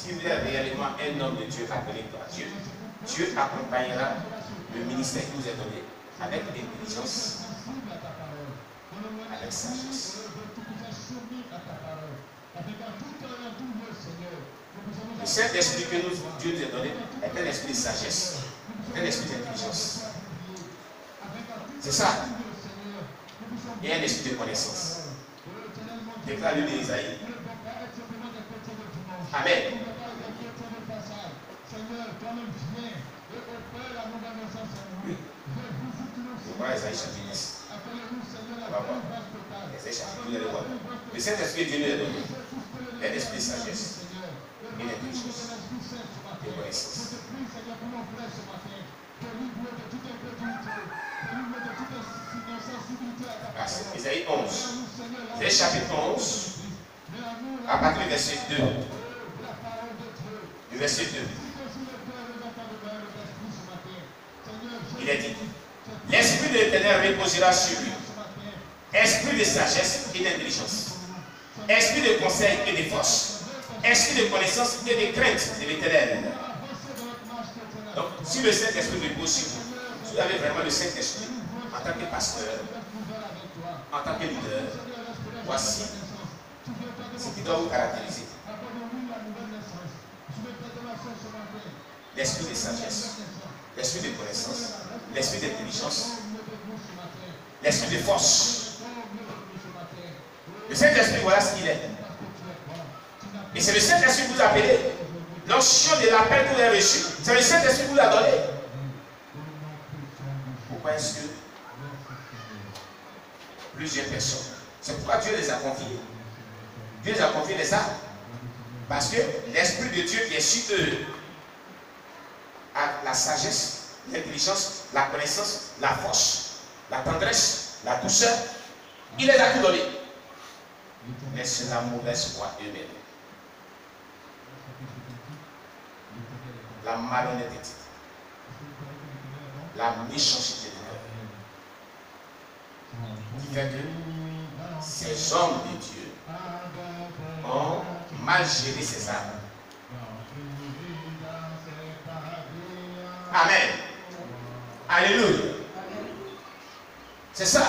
Si vous êtes réellement un homme de Dieu appelé par Dieu, Dieu accompagnera le ministère qui vous est donné avec intelligence, avec sagesse. Le Saint-Esprit que Dieu nous a donné est un esprit de sagesse, un esprit d'intelligence. C'est ça. Et un esprit de connaissance. Déclare-le d'Ésaïe. Amen. Oui. On va Ésaïe chapitre 10. On va voir. Ésaïe chapitre 10, vous allez voir. Le Saint-Esprit que Dieu nous a donné est un esprit de sagesse. Et d'intelligence. De connaissance. Ésaïe 11. Ésaïe chapitre 11. À partir du verset 2. Du verset 2. Il est dit, l'Esprit de l'Éternel reposera sur lui. Esprit de sagesse et d'intelligence. Esprit de conseil et de force. Esprit de connaissance et de crainte de l'Éternel. Donc, si le Saint-Esprit repose sur vous, si vous avez vraiment le Saint-Esprit en tant que pasteur, en tant que leader, voici ce qui doit vous caractériser. L'esprit de sagesse, l'esprit de connaissance, l'esprit d'intelligence, l'esprit de force. Le Saint-Esprit, voilà ce qu'il est. Et c'est le Saint-Esprit que vous appelez. L'onction de l'appel que vous avez reçu, c'est le Saint-Esprit qui vous l'a donné. Pourquoi est-ce que plusieurs personnes, c'est pourquoi Dieu les a confiés. Dieu les a confiés les armes. Parce que l'Esprit de Dieu qui est sur eux a la sagesse, l'intelligence, la connaissance, la force, la tendresse, la douceur. Il les a tout donné. Mais c'est la mauvaise foi eux-mêmes. La malhonnêteté, la méchanceté de cœur, qui fait que ces hommes de Dieu ont mal géré ces âmes. Amen. Alléluia. C'est ça.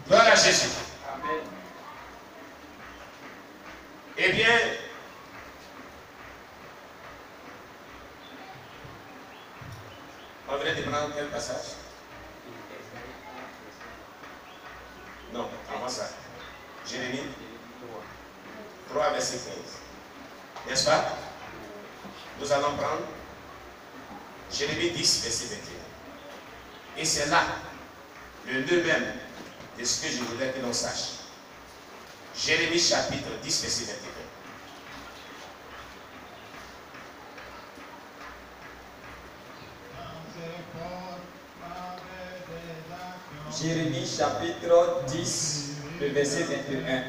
Gloire à Jésus. Amen. Eh bien, on venait de prendre quel passage? Non, avant ça. Jérémie 3, verset 15. N'est-ce pas? Nous allons prendre Jérémie 10, verset 21. Et c'est là le nœud même de ce que je voulais que l'on sache. Jérémie chapitre 10, verset 21. Jérémie chapitre 10, le verset 21.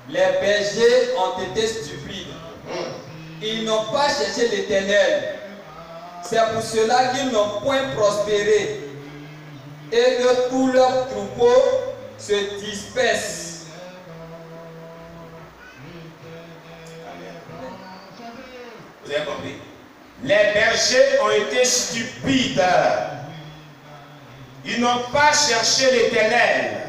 Les bergers ont été stupides. Ils n'ont pas cherché l'Éternel. C'est pour cela qu'ils n'ont point prospéré et que tous leurs troupeaux se dispersent. Vous avez compris? Les bergers ont été stupides. Ils n'ont pas cherché l'Éternel.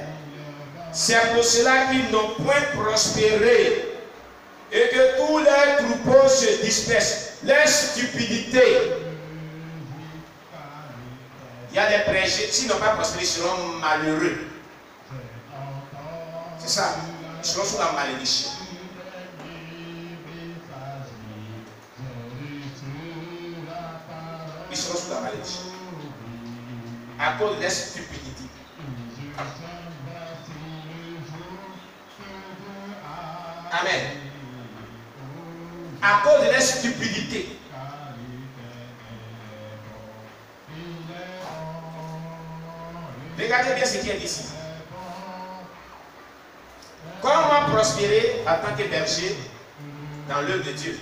C'est pour cela qu'ils n'ont point prospéré et que tous leurs troupeaux se dispersent. Leur stupidité. Il y a des bergers, s'ils n'ont pas prospéré, ils seront malheureux. C'est ça. Ils seront sous la malédiction. Ils seront sous la malédiction. À cause de leur stupidité. Amen. À cause de leur stupidité. Regardez bien ce qui est ici. Comment prospérer en tant que berger dans l'œuvre de Dieu?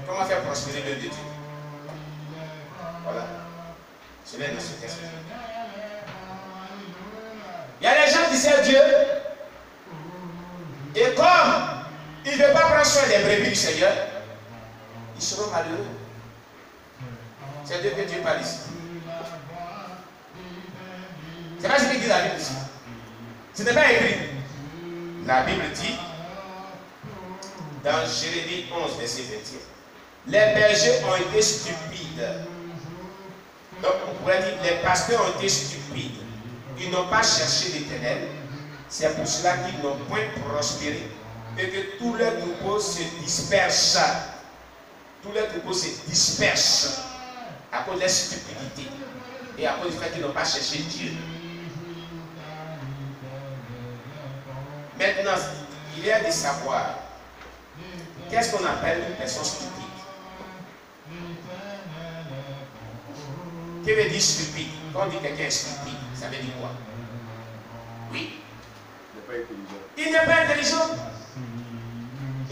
Comment faire prospérer l'œuvre de Dieu? Voilà. Je viens de ce texte. Il y a des gens qui servent Dieu. Et comme ils ne veulent pas prendre soin des brebis du Seigneur, ils seront malheureux. C'est Dieu que Dieu parle ici. C'est pas ce qu'il dit la Bible ici. Ce n'est pas écrit. La Bible dit, dans Jérémie 11, verset 21, les bergers ont été stupides. Donc on pourrait dire, les pasteurs ont été stupides. Ils n'ont pas cherché l'Éternel. C'est pour cela qu'ils n'ont point prospéré et que tous leurs troupeaux se dispersent. Tous leurs troupeaux se dispersent à cause de leur stupidité et à cause du fait qu'ils n'ont pas cherché Dieu. Maintenant, il est de savoir qu'est-ce qu'on appelle une personne stupide. Qu'est-ce que veut dire stupide? Quand on dit quelqu'un est stupide, ça veut dire quoi? Oui. Il n'est pas intelligent.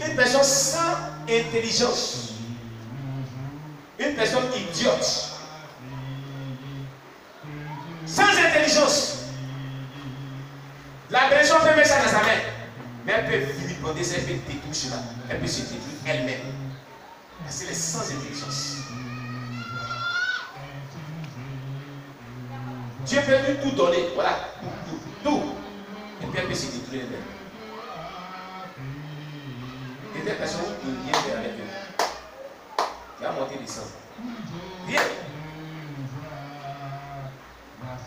Une personne sans intelligence. Une personne idiote. Sans intelligence. La personne peut mettre ça dans sa main. Mais elle peut vilipender ça, elle peut détruire cela. Elle peut se détruire elle-même. C'est les sans intelligence. Dieu peut lui tout donner. Voilà. Tout. Et puis elle peut se détruire elle-même. Et des personnes qui viennent vers avec eux. Qui a monté du sang. Viens.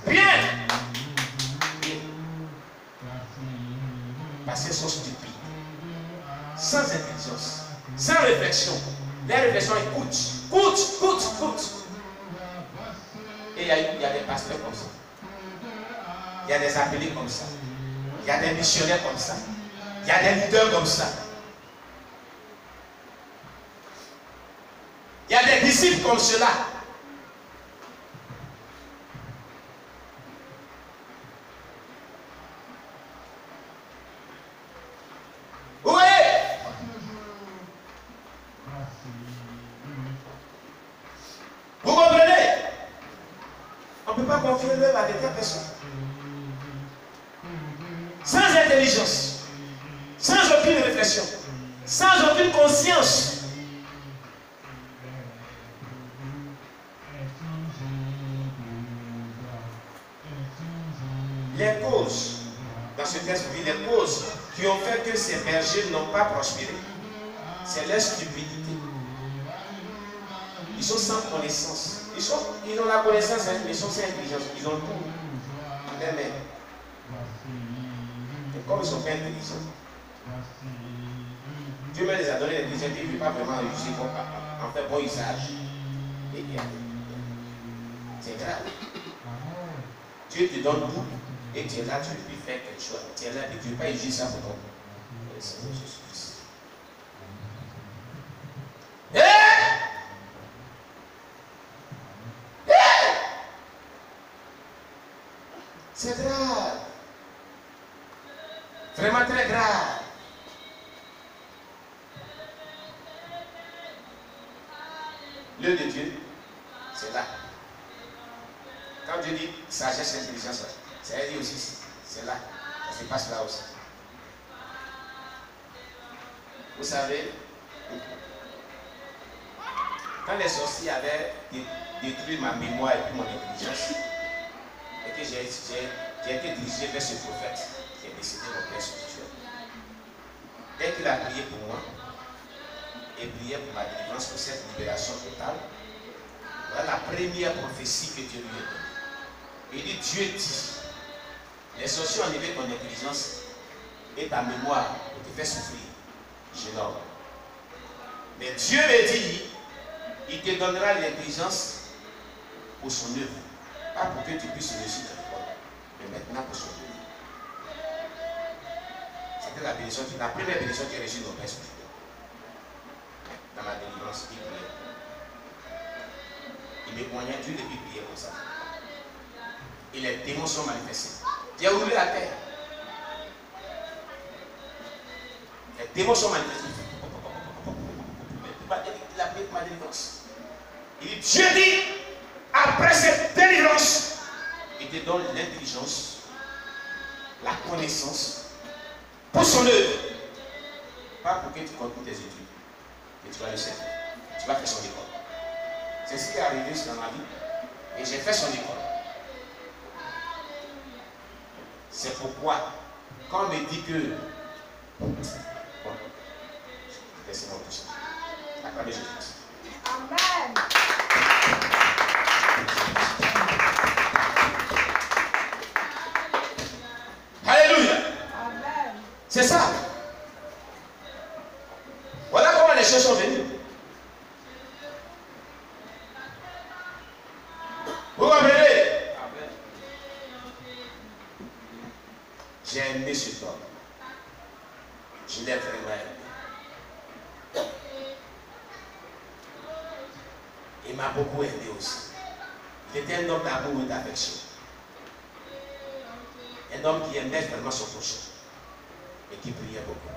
Viens. Viens. Parce qu'elles sont stupides. Sans intelligence. Sans réflexion. Les réflexions écoutent. Et il y a des pasteurs comme ça. Il y a des appelés comme ça. Il y a des missionnaires comme ça. Il y a des leaders comme ça. Il y a des disciples comme cela. Oui. Vous comprenez? On ne peut pas confier l'œuvre à des telles personnes. Sans intelligence, sans aucune réflexion, sans aucune conscience. Les causes, dans ce texte, les causes qui ont fait que ces bergers n'ont pas prospéré, c'est leur stupidité. Ils sont sans connaissance. Ils ont la connaissance, mais ils sont sans intelligence. Ils ont tout. Mais comme ils sont pas intelligents, Dieu me les a donné l'intelligence, il ne veut pas vraiment utiliser en fait bon usage. C'est grave. Dieu te donne tout et tu es là, tu ne peux faire quelque chose. Tu es là et tu ne peux pas utiliser ça pour ton Seigneur Jésus-Christ. C'est grave. Vraiment très grave. L'œuvre de Dieu, c'est là. Quand Dieu dit sagesse et intelligence, ça veut dire aussi, c'est là. Ça se passe là aussi. Vous savez, quand les sorciers avaient détruit ma mémoire et puis mon intelligence, et que j'ai été dirigé vers ce prophète qui est décédé, mon père spirituel. Dès qu'il a prié pour moi et prié pour ma délivrance, pour cette libération totale, voilà la première prophétie que Dieu lui a donnée. Il dit, Dieu dit, les sorciers ont enlevé ton intelligence et ta mémoire pour te faire souffrir, jeune homme. Mais Dieu me dit, il te donnera l'intelligence pour son œuvre. Pas pour que tu puisses réussir dans l'école, mais maintenant pour son œuvre. C'était la bénédiction, la première bénédiction qui est reçue dans le Père spirituel. Dans ma délivrance, il priait. Il me poignait Dieu depuis prier comme ça. Et les démons sont manifestés. Dieu a roulé la terre. Les démons sont manifestés. Il a prié pour ma délivrance. Il dit, Dieu dit, après cette délivrance, il te donne l'intelligence, la connaissance pour son œuvre. Pas pour que tu continues tes études. Mais tu vas le servir. Tu vas faire son école. C'est ce qui est arrivé dans ma vie. Et j'ai fait son école. C'est pourquoi, quand on me dit que... Bon, laissez-moi toucher. Acclamez Jésus. Amen. Alléluia. Amen. C'est ça. Voilà comment les choses sont venues. Vous comprenez? J'ai aimé cet homme. Je l'ai vraiment aimé. Il m'a beaucoup aimé aussi. Il était un homme d'amour et d'affection. Un homme qui aimait vraiment son prochain. Et qui priait beaucoup.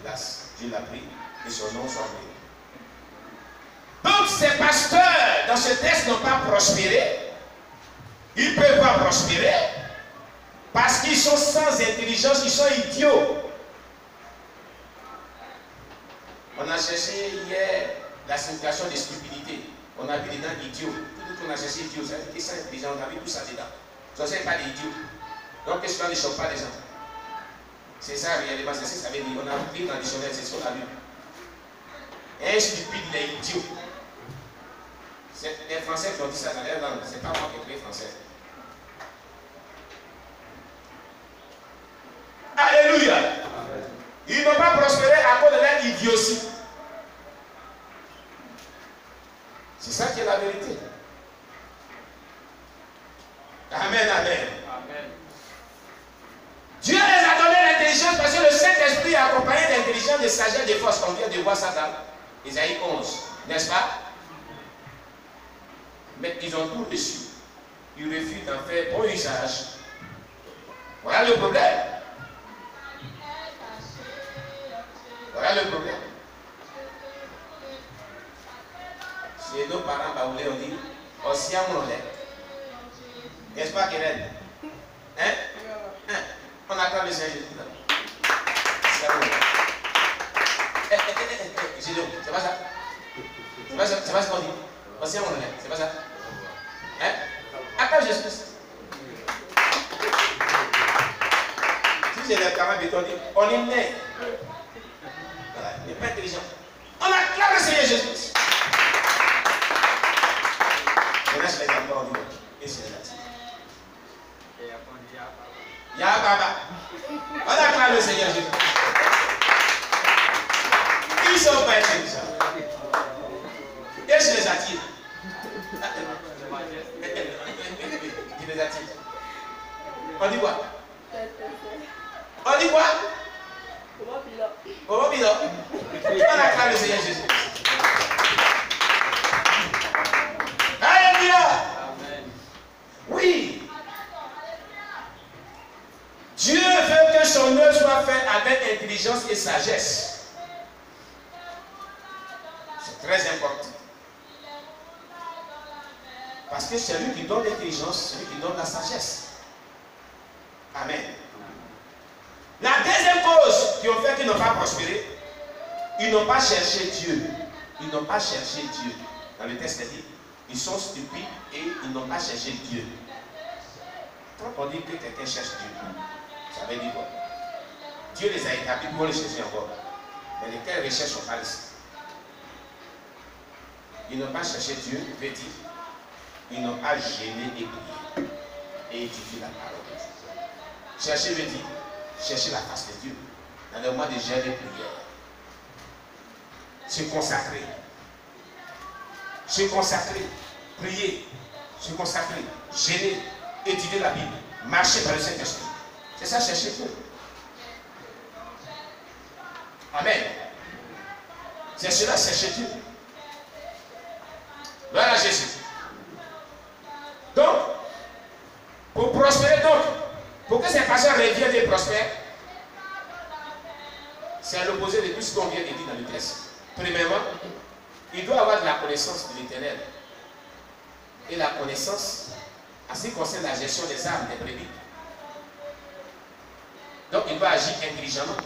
Hélas, Dieu l'a pris et son nom soit béni. Donc ces pasteurs dans ce texte n'ont pas prospéré. Ils ne peuvent pas prospérer parce qu'ils sont sans intelligence, ils sont idiots. On a cherché hier la signification de stupidité. On a vu dedans idiot. Tout on a cherché idiot, ça veut dire qu'ils sont intelligents, on a vu tout ça dedans. Ça c'est pas d'idiot. Donc qu'est-ce qu'on ne choque pas les gens? C'est ça réellement, c'est ce que ça veut dire. On a vu dans le dictionnaire, c'est ce qu'on a vu. Un stupide, il est idiot. Les Français qui ont dit ça dans leur langue, c'est pas moi qui ai pris français. Alléluia. Ils n'ont pas prospéré à cause de leur idiotie. C'est ça qui est la vérité. Amen, amen. Amen. Dieu les a donné l'intelligence parce que le Saint-Esprit a accompagné l'intelligence de sagesse de force. On vient de voir ça dans Isaïe 11, n'est-ce pas? Mais ils ont tout reçu. Ils refusent d'en faire bon usage. Voilà le problème. Voilà le problème. Chez nos parents baoulés, on dit Ossia mon lait. N'est-ce pas, Keren? Hein? On acclame le Seigneur Jésus. C'est pas ça? C'est pas ce qu'on dit. Ossia mon lait. C'est pas ça? Hein? Acclame Jésus. Si j'ai les parents béton, on est né. Voilà, il n'est pas intelligent. On acclame le Seigneur Jésus. Maintenant, je les apprends en disant, et c'est la tire. Ya Baba. On acclame le Seigneur Jésus. Ils ne sont pas intelligents. Et je les attire. Je les attire. On dit quoi? On dit quoi? Comment Bilo? On acclame le Seigneur Jésus. Alléluia. Oui. Dieu veut que son œuvre soit faite avec intelligence et sagesse. C'est très important. Parce que c'est lui qui donne l'intelligence, c'est lui qui donne la sagesse. Amen. La deuxième cause qui ont fait qu'ils n'ont pas prospéré, ils n'ont pas cherché Dieu. Ils n'ont pas cherché Dieu. Dans le texte, il dit, ils sont stupides et ils n'ont pas cherché Dieu. Quand on dit que quelqu'un cherche Dieu, ça veut dire quoi? Dieu les a établis pour les chercher encore. Mais lesquels recherches sont pas ici. Ils n'ont pas cherché Dieu, veut dire, ils n'ont pas gêné et prié et étudié la parole de Dieu. Chercher veut dire, chercher la face de Dieu dans le mois de jeûne et prière. Se consacrer. Se consacrer. Prier. Se consacrer. Gêner. Étudier la Bible. Marcher par le Saint-Esprit. C'est ça, chercher Dieu. Amen. C'est cela, chercher Dieu. Gloire à Jésus. Donc, pour prospérer, donc, pour que ces patients reviennent et prospèrent, c'est à l'opposé de tout ce qu'on vient de dire dans le texte. Premièrement, il doit avoir de la connaissance de l'Éternel. Et la connaissance, en ce qui concerne la gestion des âmes, des brebis. Donc il doit agir intelligemment.